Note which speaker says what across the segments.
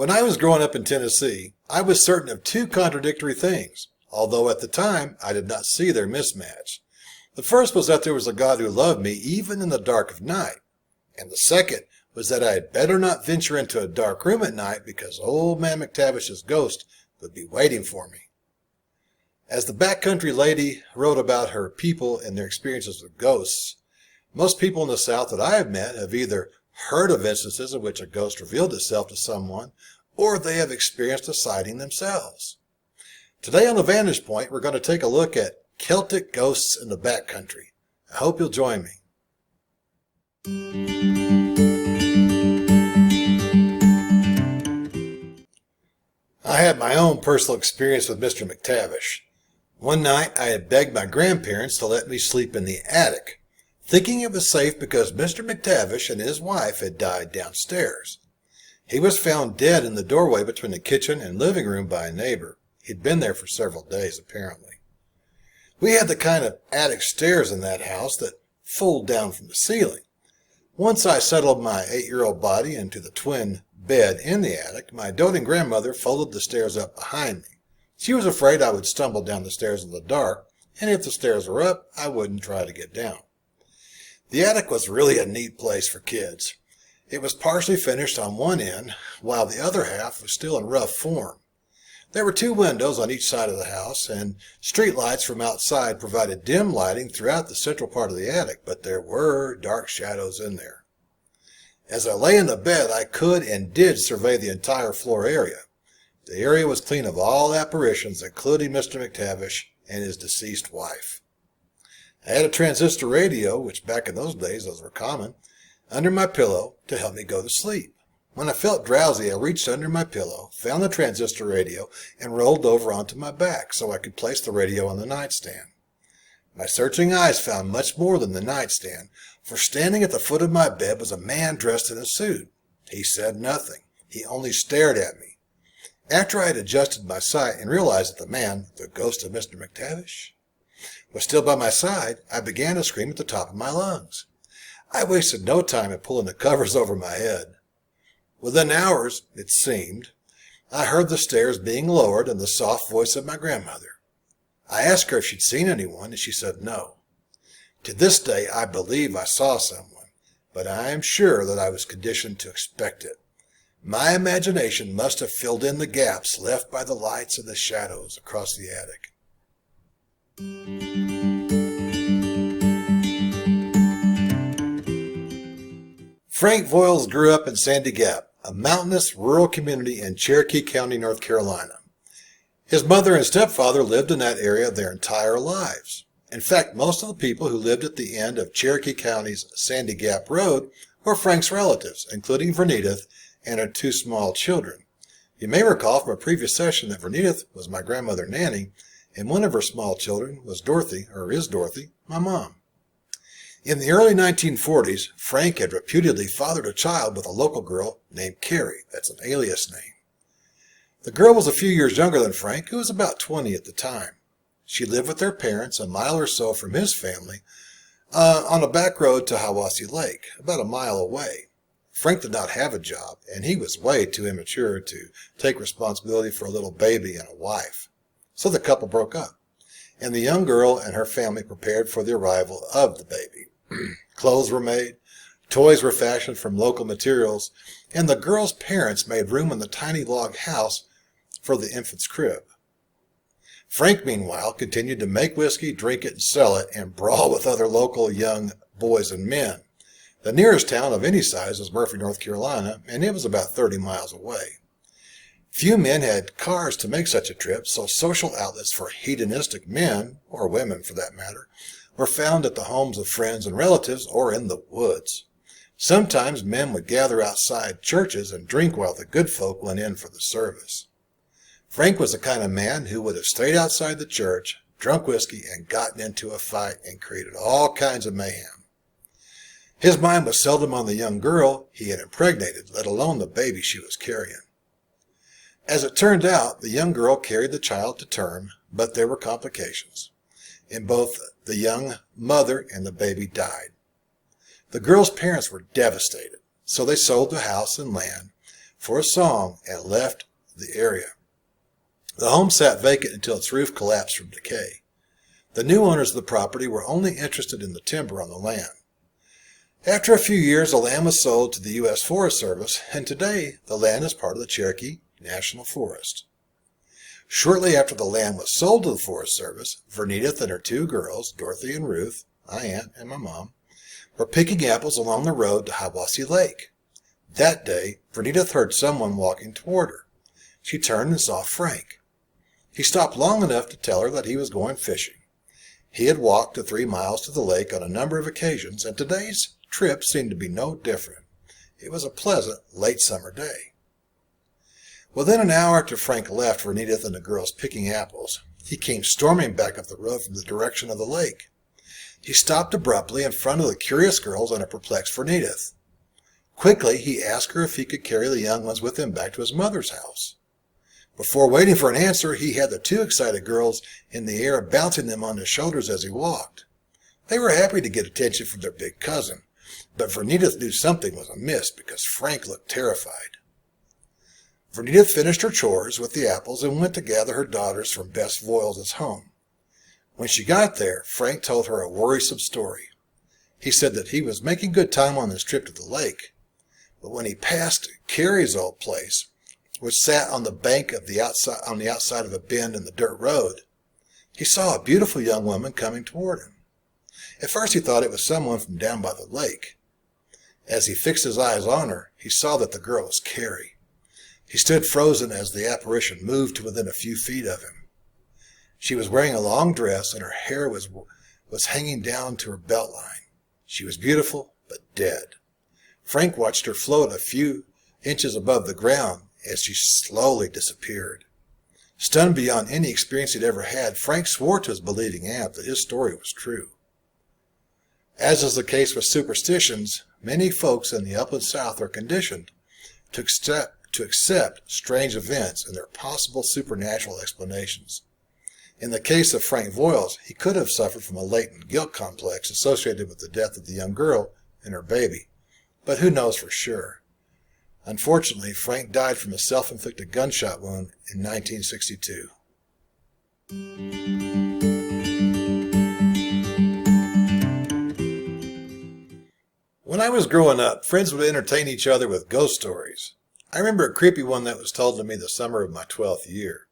Speaker 1: When I was growing up in Tennessee, I was certain of two contradictory things, although at the time I did not see their mismatch. The first was that there was a God who loved me even in the dark of night, and the second was that I had better not venture into a dark room at night because old man McTavish's ghost would be waiting for me. As the backcountry lady wrote about her people and their experiences with ghosts, most people in the South that I have met have either heard of instances in which a ghost revealed itself to someone, or they have experienced a sighting themselves. Today on The Vantage Point, we're going to take a look at Celtic ghosts in the backcountry. I hope you'll join me. I had my own personal experience with Mr. McTavish. One night I had begged my grandparents to let me sleep in the attic, thinking it was safe because Mr. McTavish and his wife had died downstairs. He was found dead in the doorway between the kitchen and living room by a neighbor. He'd been there for several days, apparently. We had the kind of attic stairs in that house that fold down from the ceiling. Once I settled my 8-year-old body into the twin bed in the attic, my doting grandmother folded the stairs up behind me. She was afraid I would stumble down the stairs in the dark, and if the stairs were up, I wouldn't try to get down. The attic was really a neat place for kids. It was partially finished on one end, while the other half was still in rough form. There were 2 windows on each side of the house, and street lights from outside provided dim lighting throughout the central part of the attic, but there were dark shadows in there. As I lay in the bed, I could and did survey the entire floor area. The area was clean of all apparitions, including Mr. McTavish and his deceased wife. I had a transistor radio, which back in those days those were common, under my pillow to help me go to sleep. When I felt drowsy, I reached under my pillow, found the transistor radio, and rolled over onto my back so I could place the radio on the nightstand. My searching eyes found much more than the nightstand, for standing at the foot of my bed was a man dressed in a suit. He said nothing. He only stared at me. After I had adjusted my sight and realized that the man, the ghost of Mr. McTavish, was still by my side, I began to scream at the top of my lungs. I wasted no time in pulling the covers over my head. Within hours, it seemed, I heard the stairs being lowered and the soft voice of my grandmother. I asked her if she'd seen anyone, and she said no. To this day, I believe I saw someone, but I am sure that I was conditioned to expect it. My imagination must have filled in the gaps left by the lights and the shadows across the attic. Frank Voyles grew up in Sandy Gap, a mountainous rural community in Cherokee County, North Carolina. His mother and stepfather lived in that area their entire lives. In fact, most of the people who lived at the end of Cherokee County's Sandy Gap Road were Frank's relatives, including Vernedith and her 2 small children. You may recall from a previous session that Vernedith was my grandmother Nanny, and one of her small children was Dorothy, or is Dorothy, my mom. In the early 1940s, Frank had reputedly fathered a child with a local girl named Carrie. That's an alias name. The girl was a few years younger than Frank, who was about 20 at the time. She lived with their parents a mile or so from his family on a back road to Hiwassee Lake, about a mile away. Frank did not have a job, and he was way too immature to take responsibility for a little baby and a wife. So the couple broke up, and the young girl and her family prepared for the arrival of the baby. Clothes were made, toys were fashioned from local materials, and the girl's parents made room in the tiny log house for the infant's crib. Frank, meanwhile, continued to make whiskey, drink it, and sell it, and brawl with other local young boys and men. The nearest town of any size was Murphy, North Carolina, and it was about 30 miles away. Few men had cars to make such a trip, so social outlets for hedonistic men, or women for that matter, were found at the homes of friends and relatives or in the woods. Sometimes men would gather outside churches and drink while the good folk went in for the service. Frank was the kind of man who would have stayed outside the church, drunk whiskey, and gotten into a fight and created all kinds of mayhem. His mind was seldom on the young girl he had impregnated, let alone the baby she was carrying. As it turned out, the young girl carried the child to term, but there were complications, and both the young mother and the baby died. The girl's parents were devastated, so they sold the house and land, for a song and left the area. The home sat vacant until its roof collapsed from decay. The new owners of the property were only interested in the timber on the land. After a few years, the land was sold to the U.S. Forest Service, and today the land is part of the Cherokee National Forest. Shortly after the land was sold to the Forest Service, Vernedith and her two girls, Dorothy and Ruth, my aunt and my mom, were picking apples along the road to Hiwassee Lake. That day, Vernedith heard someone walking toward her. She turned and saw Frank. He stopped long enough to tell her that he was going fishing. He had walked the 3 miles to the lake on a number of occasions, and today's trip seemed to be no different. It was a pleasant, late summer day. Within an hour after Frank left Vernedith and the girls picking apples, he came storming back up the road from the direction of the lake. He stopped abruptly in front of the curious girls and a perplexed Vernedith. Quickly, he asked her if he could carry the young ones with him back to his mother's house. Before waiting for an answer, he had the two excited girls in the air, bouncing them on his shoulders as he walked. They were happy to get attention from their big cousin, but Vernedith knew something was amiss because Frank looked terrified. Vernedith finished her chores with the apples and went to gather her daughters from Bess Voyles' home. When she got there, Frank told her a worrisome story. He said that he was making good time on his trip to the lake, but when he passed Carrie's old place, which sat on the bank of the outside of a bend in the dirt road, he saw a beautiful young woman coming toward him. At first he thought it was someone from down by the lake. As he fixed his eyes on her, he saw that the girl was Carrie. He stood frozen as the apparition moved to within a few feet of him. She was wearing a long dress, and her hair was hanging down to her belt line. She was beautiful, but dead. Frank watched her float a few inches above the ground as she slowly disappeared. Stunned beyond any experience he'd ever had, Frank swore to his believing aunt that his story was true. As is the case with superstitions, many folks in the upland South are conditioned to accept strange events and their possible supernatural explanations. In the case of Frank Voyles, he could have suffered from a latent guilt complex associated with the death of the young girl and her baby, but who knows for sure? Unfortunately, Frank died from a self-inflicted gunshot wound in 1962. When I was growing up, friends would entertain each other with ghost stories. I remember a creepy one that was told to me the summer of my 12th year.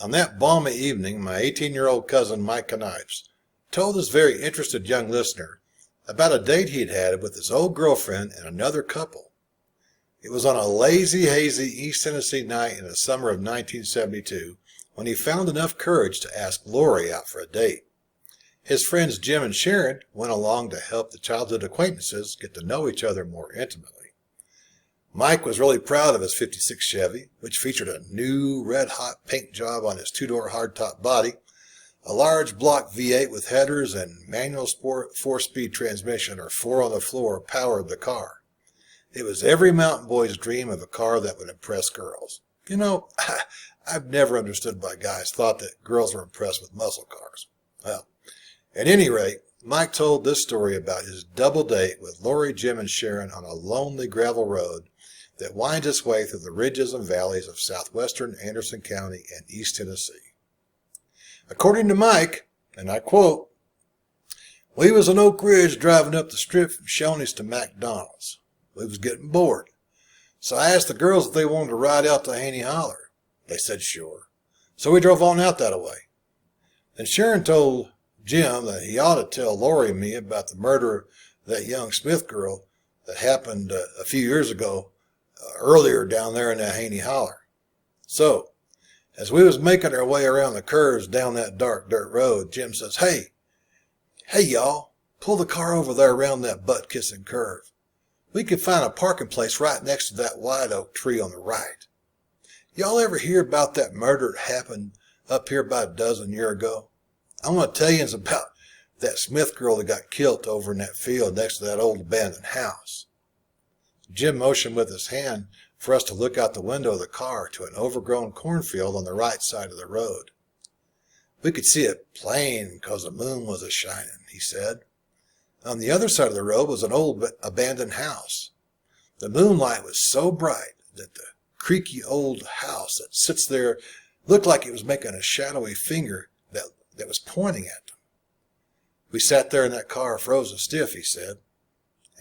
Speaker 1: On that balmy evening, my 18-year-old cousin Mike Knipes told his very interested young listener about a date he'd had with his old girlfriend and another couple. It was on a lazy, hazy East Tennessee night in the summer of 1972 when he found enough courage to ask Lori out for a date. His friends Jim and Sharon went along to help the childhood acquaintances get to know each other more intimately. Mike was really proud of his '56 Chevy, which featured a new red-hot paint job on his two-door hardtop body, a large block V8 with headers and manual four-speed transmission, or four-on-the-floor, powered the car. It was every mountain boy's dream of a car that would impress girls. You know, I've never understood why guys thought that girls were impressed with muscle cars. Well, at any rate, Mike told this story about his double date with Lori, Jim, and Sharon on a lonely gravel road that winds its way through the ridges and valleys of southwestern Anderson County and East Tennessee. According to Mike, and I quote, "We was in Oak Ridge driving up the strip from Shoney's to McDonald's. We was getting bored. So I asked the girls if they wanted to ride out to Haney Holler. They said sure. So we drove on out that way. Then Sharon told Jim that he ought to tell Lori and me about the murder of that young Smith girl that happened a few years ago, earlier down there in that Haney Holler. So, as we was making our way around the curves down that dark dirt road, Jim says, Hey, y'all, pull the car over there around that butt-kissing curve. We could find a parking place right next to that white oak tree on the right. Y'all ever hear about that murder that happened up here about a dozen years ago? I want to tell you about that Smith girl that got killed over in that field next to that old abandoned house." Jim motioned with his hand for us to look out the window of the car to an overgrown cornfield on the right side of the road. "We could see it plain because the moon was a-shining," he said. On the other side of the road was an old abandoned house. The moonlight was so bright that the creaky old house that sits there, looked like it was making a shadowy finger that was pointing at them. We sat there in that car frozen stiff, he said,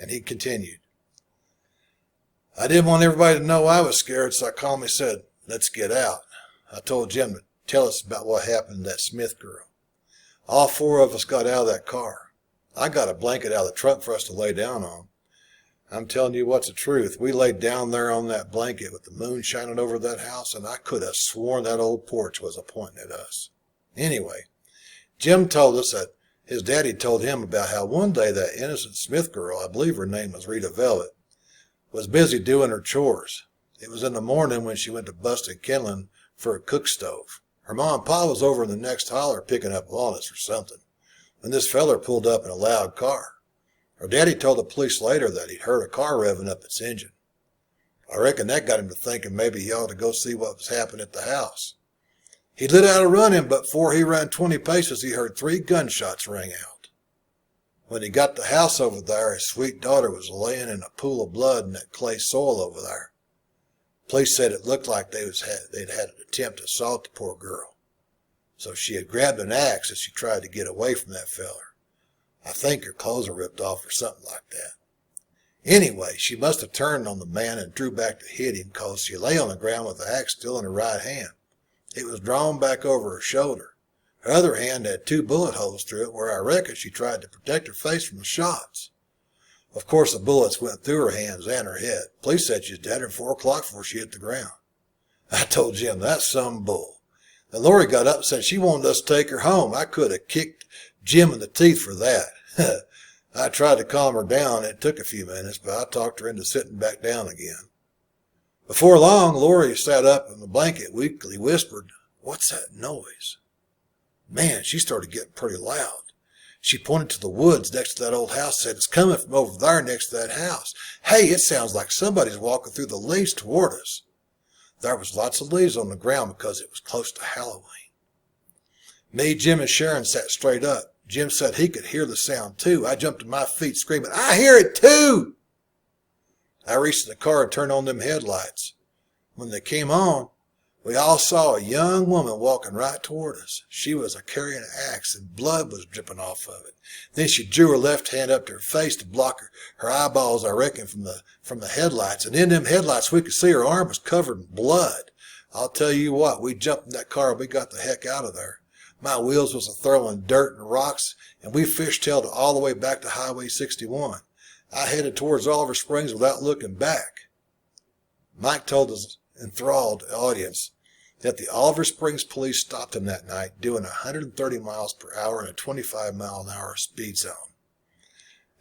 Speaker 1: and he continued. I didn't want everybody to know I was scared, so I calmly said, let's get out. I told Jim to tell us about what happened to that Smith girl. All four of us got out of that car. I got a blanket out of the trunk for us to lay down on. I'm telling you what's the truth. We laid down there on that blanket with the moon shining over that house, and I could have sworn that old porch was a-pointing at us. Anyway, Jim told us that his daddy told him about how one day that innocent Smith girl, I believe her name was Rita Velvet, was busy doing her chores. It was in the morning when she went to busting kindling for a cook stove. Her mom and pa was over in the next holler picking up walnuts or something, when this feller pulled up in a loud car. Her daddy told the police later that he'd heard a car revving up its engine. I reckon that got him to thinking maybe he ought to go see what was happening at the house. He lit out a running, but before he ran 20 paces, he heard 3 gunshots ring out. When he got to the house over there, his sweet daughter was laying in a pool of blood in that clay soil over there. Police said it looked like they'd had an attempt to assault the poor girl. So she had grabbed an axe as she tried to get away from that feller. I think her clothes were ripped off or something like that. Anyway, she must have turned on the man and drew back to hit him, because she lay on the ground with the axe still in her right hand. It was drawn back over her shoulder. Her other hand had 2 bullet holes through it, where I reckon she tried to protect her face from the shots. Of course, the bullets went through her hands and her head. Police said she was dead at 4 o'clock before she hit the ground. I told Jim, that's some bull. And Lori got up and said she wanted us to take her home. I could have kicked Jim in the teeth for that. I tried to calm her down. It took a few minutes, but I talked her into sitting back down again. Before long, Lori sat up in the blanket, weakly whispered, "What's that noise?" Man, she started getting pretty loud. She pointed to the woods next to that old house and said, "It's coming from over there next to that house. Hey, it sounds like somebody's walking through the leaves toward us." There was lots of leaves on the ground because it was close to Halloween. Me, Jim, and Sharon sat straight up. Jim said he could hear the sound too. I jumped to my feet screaming, "I hear it too!" I reached in the car and turned on them headlights. When they came on, we all saw a young woman walking right toward us. She was carrying an axe, and blood was dripping off of it. Then she drew her left hand up to her face to block her eyeballs, I reckon, from the headlights. And in them headlights, we could see her arm was covered in blood. I'll tell you what, we jumped in that car and we got the heck out of there. My wheels was throwing dirt and rocks, and we fishtailed all the way back to Highway 61. I headed towards Oliver Springs without looking back. Mike told his enthralled audience that the Oliver Springs police stopped him that night doing 130 miles per hour in a 25-mile-an-hour speed zone.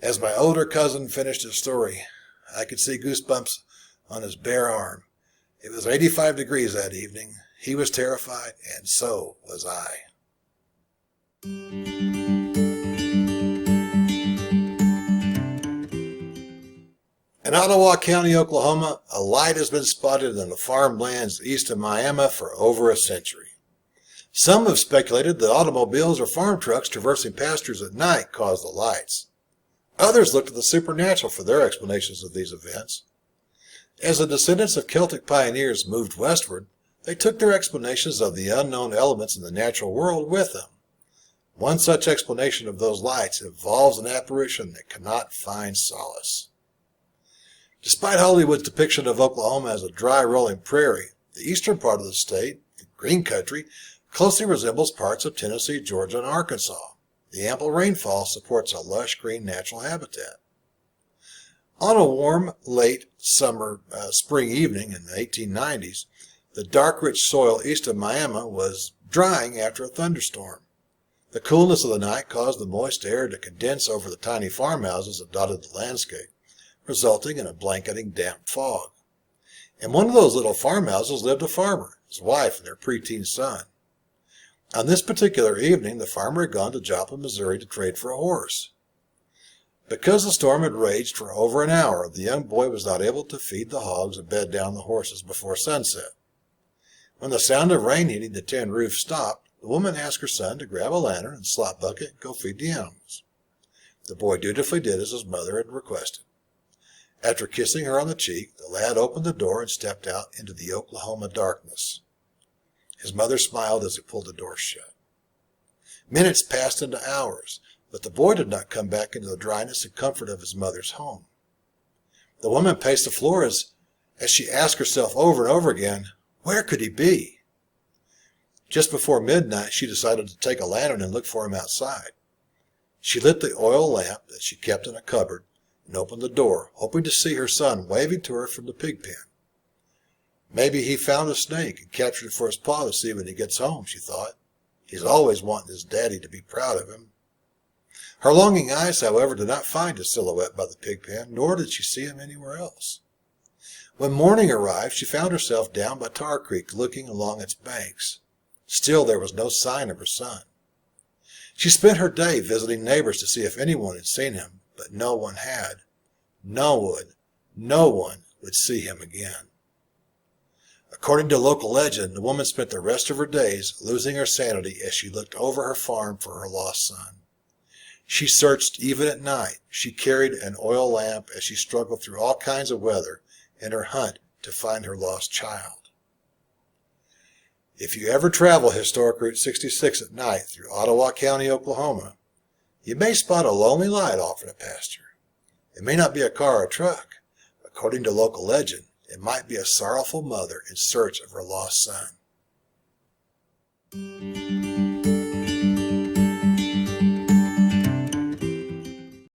Speaker 1: As my older cousin finished his story, I could see goosebumps on his bare arm. It was 85 degrees that evening. He was terrified, and so was I. In Ottawa County, Oklahoma, a light has been spotted in the farmlands east of Miami for over a century. Some have speculated that automobiles or farm trucks traversing pastures at night caused the lights. Others looked to the supernatural for their explanations of these events. As the descendants of Celtic pioneers moved westward, they took their explanations of the unknown elements in the natural world with them. One such explanation of those lights involves an apparition that cannot find solace. Despite Hollywood's depiction of Oklahoma as a dry, rolling prairie, the eastern part of the state, the green country, closely resembles parts of Tennessee, Georgia, and Arkansas. The ample rainfall supports a lush green natural habitat. On a warm, late spring evening in the 1890s, the dark, rich soil east of Miami was drying after a thunderstorm. The coolness of the night caused the moist air to condense over the tiny farmhouses that dotted the landscape, resulting in a blanketing damp fog. In one of those little farmhouses lived a farmer, his wife, and their preteen son. On this particular evening, the farmer had gone to Joplin, Missouri to trade for a horse. Because the storm had raged for over an hour, the young boy was not able to feed the hogs and bed down the horses before sunset. When the sound of rain hitting the tin roof stopped, the woman asked her son to grab a lantern and slop bucket and go feed the animals. The boy dutifully did as his mother had requested. After kissing her on the cheek, the lad opened the door and stepped out into the Oklahoma darkness. His mother smiled as he pulled the door shut. Minutes passed into hours, but the boy did not come back into the dryness and comfort of his mother's home. The woman paced the floor as she asked herself over and over again, where could he be? Just before midnight, she decided to take a lantern and look for him outside. She lit the oil lamp that she kept in a cupboard and opened the door, hoping to see her son waving to her from the pig pen. Maybe he found a snake and captured it for his paw to see when he gets home, she thought. He's always wanting his daddy to be proud of him. Her longing eyes, however, did not find his silhouette by the pig pen, nor did she see him anywhere else. When morning arrived, she found herself down by Tar Creek looking along its banks. Still there was no sign of her son. She spent her day visiting neighbors to see if anyone had seen him, but no one had. No one would see him again. According to local legend, the woman spent the rest of her days losing her sanity as she looked over her farm for her lost son. She searched even at night. She carried an oil lamp as she struggled through all kinds of weather in her hunt to find her lost child. If you ever travel historic Route 66 at night through Ottawa County, Oklahoma, you may spot a lonely light off in a pasture. It may not be a car or a truck. According to local legend, it might be a sorrowful mother in search of her lost son.